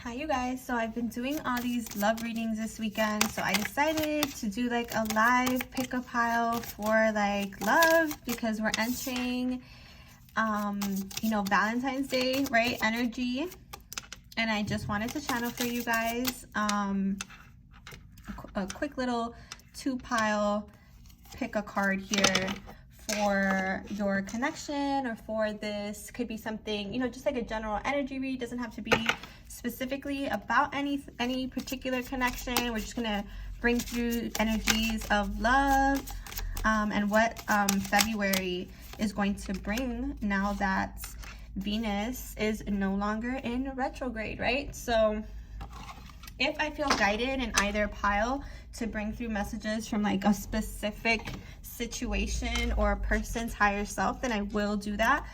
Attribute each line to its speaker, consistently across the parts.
Speaker 1: Hi you guys. So I've been doing all these love readings this weekend, so I decided to do like a live pick a pile for like love, because we're entering Valentine's Day, right, energy, and I just wanted to channel for you guys a quick little 2-pile pick a card here for your connection, or for this could be something, just like a general energy read. Doesn't have to be specifically about any particular connection. We're just gonna bring through energies of love and what February is going to bring now that Venus is no longer in retrograde, right? So if I feel guided in either pile to bring through messages from like a specific situation or a person's higher self, then I will do that.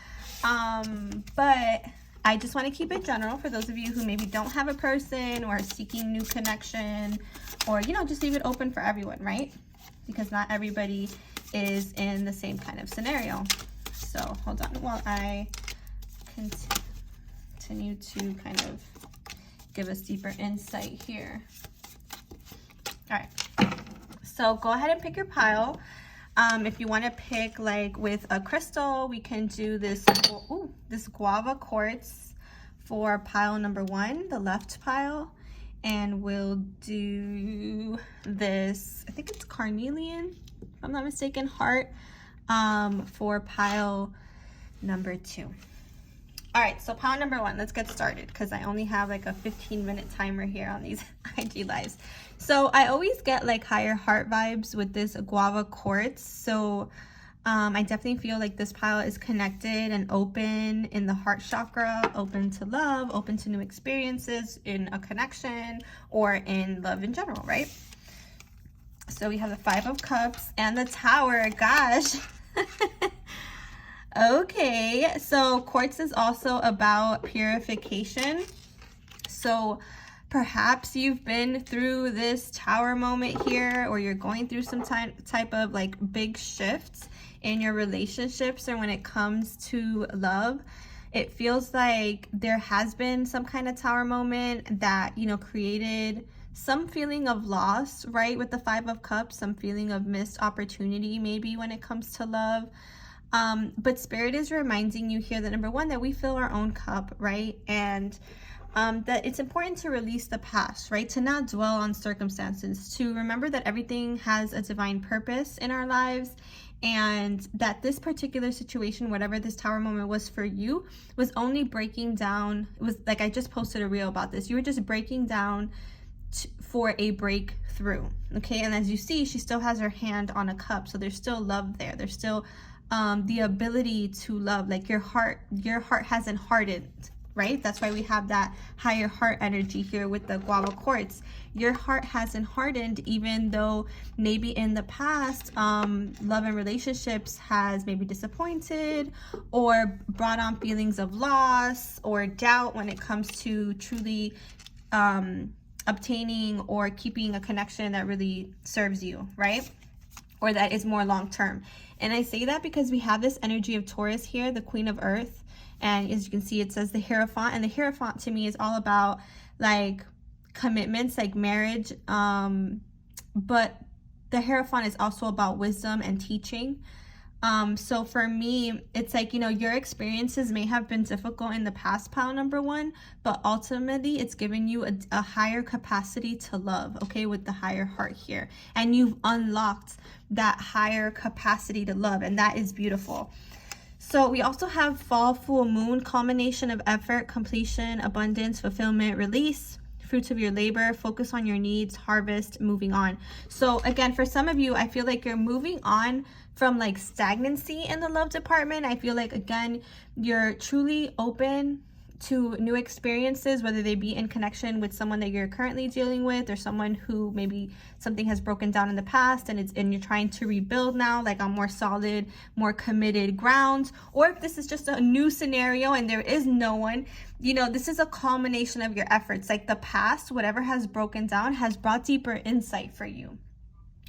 Speaker 1: But I just want to keep it general for those of you who maybe don't have a person or are seeking new connection, or, just leave it open for everyone, right? Because not everybody is in the same kind of scenario. So hold on while I continue to kind of give us deeper insight here. All right, so go ahead and pick your pile. If you want to pick like with a crystal, we can do this guava quartz for pile number 1, the left pile, and we'll do this, I think it's carnelian, if I'm not mistaken, heart, for pile number 2. All right, so pile number 1, let's get started, because I only have like a 15-minute timer here on these IG lives. So I always get like higher heart vibes with this guava quartz. So I definitely feel like this pile is connected and open in the heart chakra, open to love, open to new experiences in a connection or in love in general, right? So we have the 5 of Cups and the Tower. Gosh. Okay, so quartz is also about purification. So perhaps you've been through this Tower moment here, or you're going through some type of like big shifts in your relationships, or when it comes to love. It feels like there has been some kind of Tower moment that, created some feeling of loss, right? With the 5 of Cups, some feeling of missed opportunity maybe when it comes to love. But Spirit is reminding you here that number 1, that we fill our own cup, right? And that it's important to release the past, right? To not dwell on circumstances, to remember that everything has a divine purpose in our lives, and that this particular situation, whatever this Tower moment was for you, was only breaking down. It was like, I just posted a reel about this. You were just breaking down for a breakthrough, okay? And as you see, she still has her hand on a cup, so there's still love there. There's still the ability to love. Like your heart hasn't hardened, right? That's why we have that higher heart energy here with the guava quartz. Your heart hasn't hardened, even though maybe in the past love and relationships has maybe disappointed or brought on feelings of loss or doubt when it comes to truly obtaining or keeping a connection that really serves you, right? Or that is more long-term. And I say that because we have this energy of Taurus here, the Queen of Earth. And as you can see, it says the Hierophant. And the Hierophant to me is all about like commitments, like marriage. But the Hierophant is also about wisdom and teaching. So for me, it's like, your experiences may have been difficult in the past, pile number 1, but ultimately it's giving you a higher capacity to love, okay, with the higher heart here. And you've unlocked that higher capacity to love, and that is beautiful. So we also have fall, full moon, culmination of effort, completion, abundance, fulfillment, release, fruits of your labor, focus on your needs, harvest, moving on. So again, for some of you, I feel like you're moving on from like stagnancy in the love department. I feel like, again, you're truly open to new experiences, whether they be in connection with someone that you're currently dealing with, or someone who maybe something has broken down in the past and you're trying to rebuild now, like on more solid, more committed grounds. Or if this is just a new scenario and there is no one, this is a culmination of your efforts. Like the past, whatever has broken down, has brought deeper insight for you,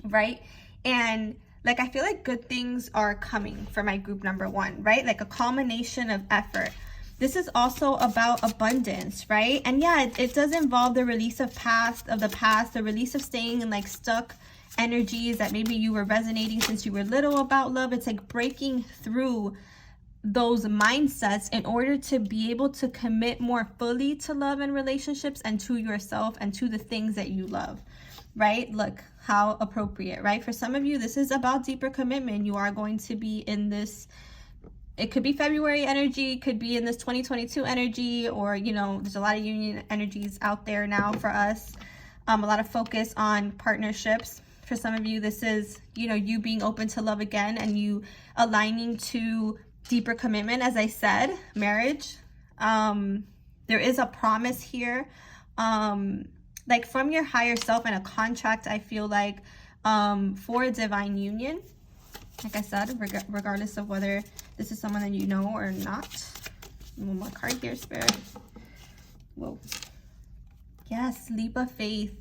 Speaker 1: right? And like, I feel like good things are coming for my group number 1, right? Like a culmination of effort. this is also about abundance, right? And yeah, it does involve the release of the past, the release of staying in like stuck energies that maybe you were resonating since you were little about love. It's like breaking through those mindsets in order to be able to commit more fully to love and relationships and to yourself and to the things that you love, right? Look how appropriate, right? For some of you, this is about deeper commitment. You are going to be in this, it could be February energy, could be in this 2022 energy, or, you know, there's a lot of union energies out there now for us. A lot of focus on partnerships. For some of you, this is, you know, you being open to love again and you aligning to deeper commitment. As I said, marriage. There is a promise here, like from your higher self, and a contract, I feel like, for a divine union. Like I said, regardless of whether this is someone that you know or not. One more card here, Spirit. Whoa. Yes, leap of faith.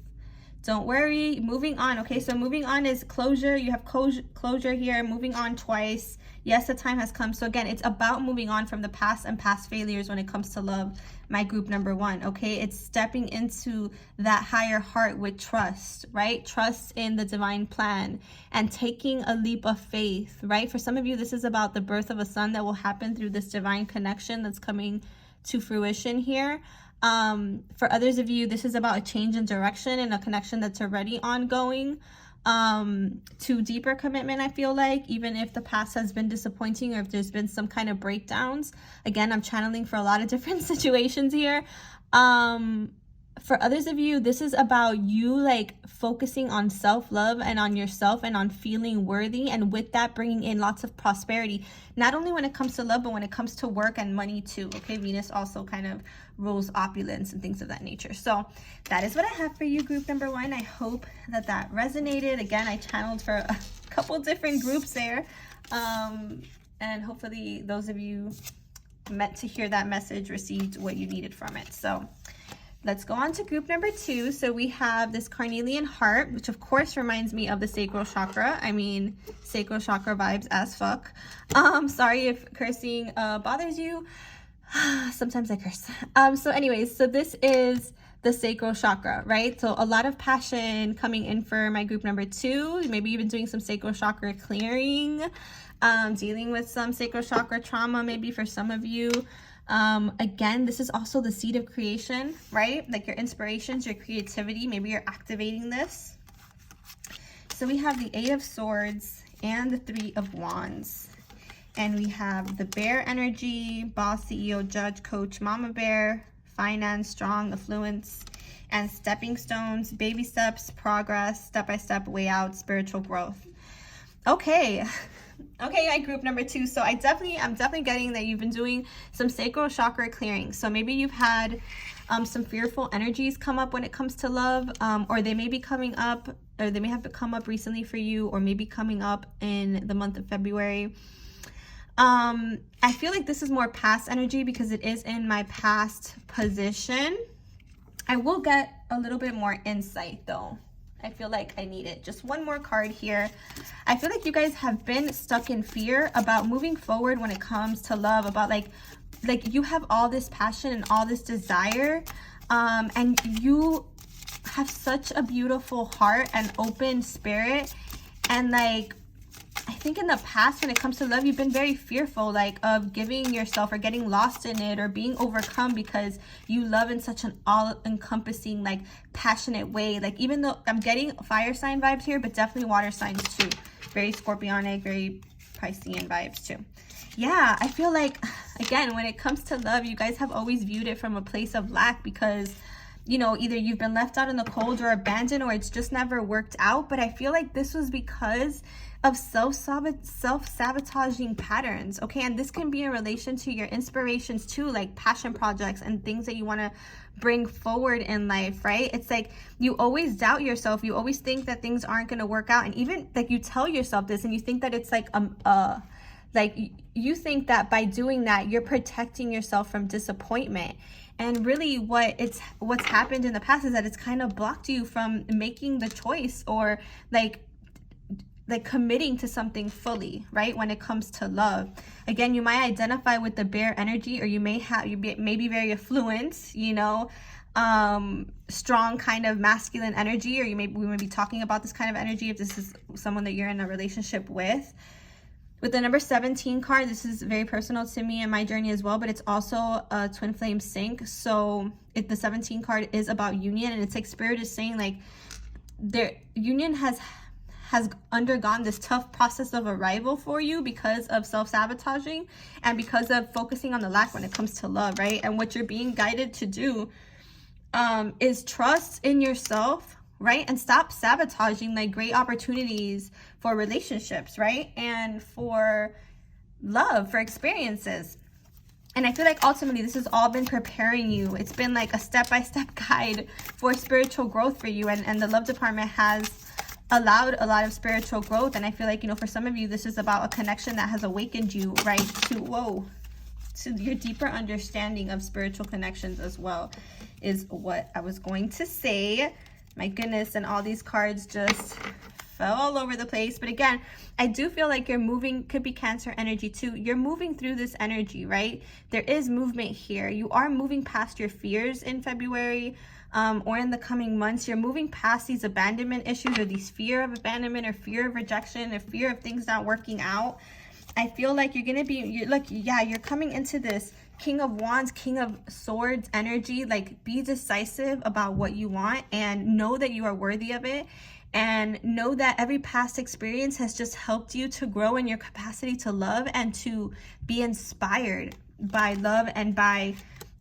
Speaker 1: Don't worry. Moving on. Okay, so moving on is closure. You have closure here. Moving on twice. Yes, the time has come. So again, it's about moving on from the past and past failures when it comes to love, my group number 1. Okay, it's stepping into that higher heart with trust, right? Trust in the divine plan and taking a leap of faith, right? For some of you, this is about the birth of a son that will happen through this divine connection that's coming to fruition here. For others of you, this is about a change in direction and a connection that's already ongoing, to deeper commitment, I feel like, even if the past has been disappointing or if there's been some kind of breakdowns. Again, I'm channeling for a lot of different situations here. For others of you, this is about you like focusing on self-love and on yourself and on feeling worthy, and with that bringing in lots of prosperity, not only when it comes to love, but when it comes to work and money too. Okay, Venus also kind of rules opulence and things of that nature. So that is what I have for you, group number 1. I hope that that resonated. Again, I channeled for a couple different groups there, and hopefully those of you meant to hear that message received what you needed from it. So let's go on to group number 2. So we have this carnelian heart, which of course reminds me of the sacral chakra. I mean, sacral chakra vibes as fuck. Sorry if cursing bothers you. Sometimes I curse. So anyways, so this is the sacral chakra, right? So a lot of passion coming in for my group number 2. Maybe even doing some sacral chakra clearing, dealing with some sacral chakra trauma, maybe for some of you. Again, this is also the seed of creation, right? Like your inspirations, your creativity, maybe you're activating this. So we have the 8 of Swords and the 3 of Wands. And we have the bear energy, boss, CEO, judge, coach, mama bear, finance, strong, affluence, and stepping stones, baby steps, progress, step-by-step, way out, spiritual growth. Okay. Okay, my group number 2. So I'm definitely getting that you've been doing some sacral chakra clearing. So maybe you've had some fearful energies come up when it comes to love, or they may be coming up, or they may have come up recently for you, or maybe coming up in the month of February. I feel like this is more past energy because it is in my past position. I will get a little bit more insight though. I feel like I need it. Just one more card here. I feel like you guys have been stuck in fear about moving forward when it comes to love, about like you have all this passion and all this desire, and you have such a beautiful heart and open spirit, and like I think in the past when it comes to love, you've been very fearful, like of giving yourself or getting lost in it or being overcome because you love in such an all-encompassing, like passionate way. Like even though I'm getting fire sign vibes here, but definitely water signs too. Very Scorpionic, very Piscean vibes too. Yeah, I feel like, again, when it comes to love, you guys have always viewed it from a place of lack because, you know, either you've been left out in the cold or abandoned, or it's just never worked out. But I feel like this was because of self-sabotaging patterns, okay? And this can be in relation to your inspirations too, like passion projects and things that you want to bring forward in life, right? It's like you always doubt yourself. You always think that things aren't going to work out. And even like you tell yourself this and you think that it's like you think that by doing that, you're protecting yourself from disappointment. And really what's happened in the past is that it's kind of blocked you from making the choice, or like like committing to something fully, right? When it comes to love, again, you might identify with the bear energy, or you may be very affluent, you know, strong kind of masculine energy, or we may be talking about this kind of energy if this is someone that you're in a relationship with. With the number 17 card, this is very personal to me and my journey as well, but it's also a twin flame sync. So the 17 card is about union, and it's like Spirit is saying like their union has undergone this tough process of arrival for you because of self-sabotaging and because of focusing on the lack when it comes to love, right? And what you're being guided to do is trust in yourself, right? And stop sabotaging like great opportunities for relationships, right? And for love, for experiences. And I feel like ultimately this has all been preparing you. It's been like a step-by-step guide for spiritual growth for you. And the love department has allowed a lot of spiritual growth. And I feel like, you know, for some of you, this is about a connection that has awakened you, right? To your deeper understanding of spiritual connections as well, is what I was going to say. My goodness, and all these cards just fell all over the place. But again, I do feel like you're moving, could be Cancer energy too. You're moving through this energy, right? There is movement here. You are moving past your fears in February, or in the coming months. You're moving past these abandonment issues, or these fear of abandonment, or fear of rejection, or fear of things not working out. I feel like you're gonna be, you're coming into this King of Wands, King of Swords energy. Like, be decisive about what you want and know that you are worthy of it. And know that every past experience has just helped you to grow in your capacity to love and to be inspired by love and by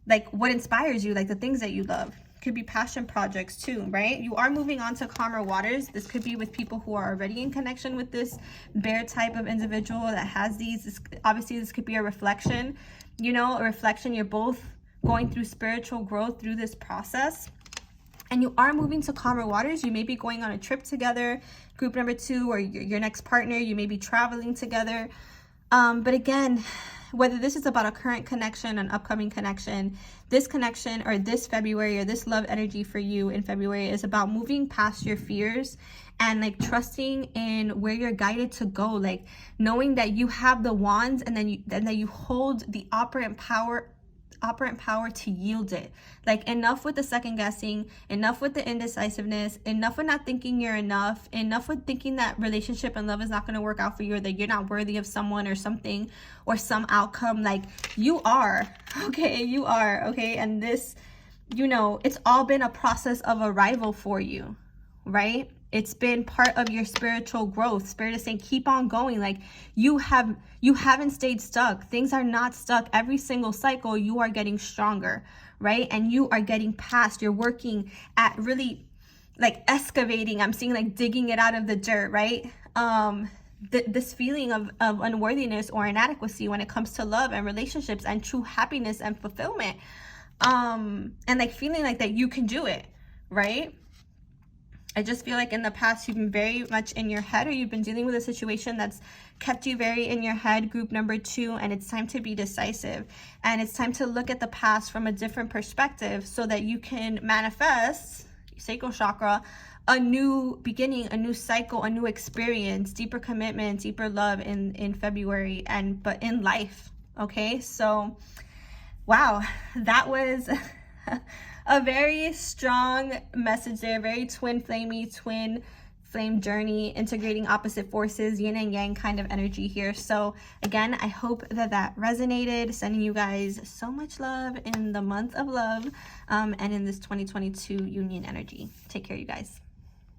Speaker 1: like what inspires you, like the things that you love. Could be passion projects too, right? You are moving on to calmer waters. This could be with people who are already in connection with this bear type of individual that has these. Obviously, this could be a reflection, you know, a reflection. You're both going through spiritual growth through this process. And you are moving to calmer waters. You may be going on a trip together, group number 2, or your next partner. You may be traveling together. But again, whether this is about a current connection, an upcoming connection, this connection or this February or this love energy for you in February is about moving past your fears and like trusting in where you're guided to go, like knowing that you have the wands and then that you hold the operant power to yield it. Like, enough with the second guessing, enough with the indecisiveness, enough with not thinking you're enough with thinking that relationship and love is not going to work out for you, or that you're not worthy of someone or something or some outcome. Like, you are, okay? And this, you know, it's all been a process of arrival for you, right? It's been part of your spiritual growth. Spirit is saying, keep on going. Like, you haven't stayed stuck. Things are not stuck. Every single cycle, you are getting stronger, right? And you are getting past. You're working at really like excavating. I'm seeing like digging it out of the dirt, right? This feeling of unworthiness or inadequacy when it comes to love and relationships and true happiness and fulfillment. And like feeling like that you can do it, right? I just feel like in the past, you've been very much in your head, or you've been dealing with a situation that's kept you very in your head, group number 2, and it's time to be decisive. And it's time to look at the past from a different perspective so that you can manifest, sacral chakra, a new beginning, a new cycle, a new experience, deeper commitment, deeper love in February, but in life, okay? So, wow, that was a very strong message there, very twin flame journey, integrating opposite forces, yin and yang kind of energy here. So again, I hope that resonated. Sending you guys so much love in the month of love, and in this 2022 union energy. Take care, you guys.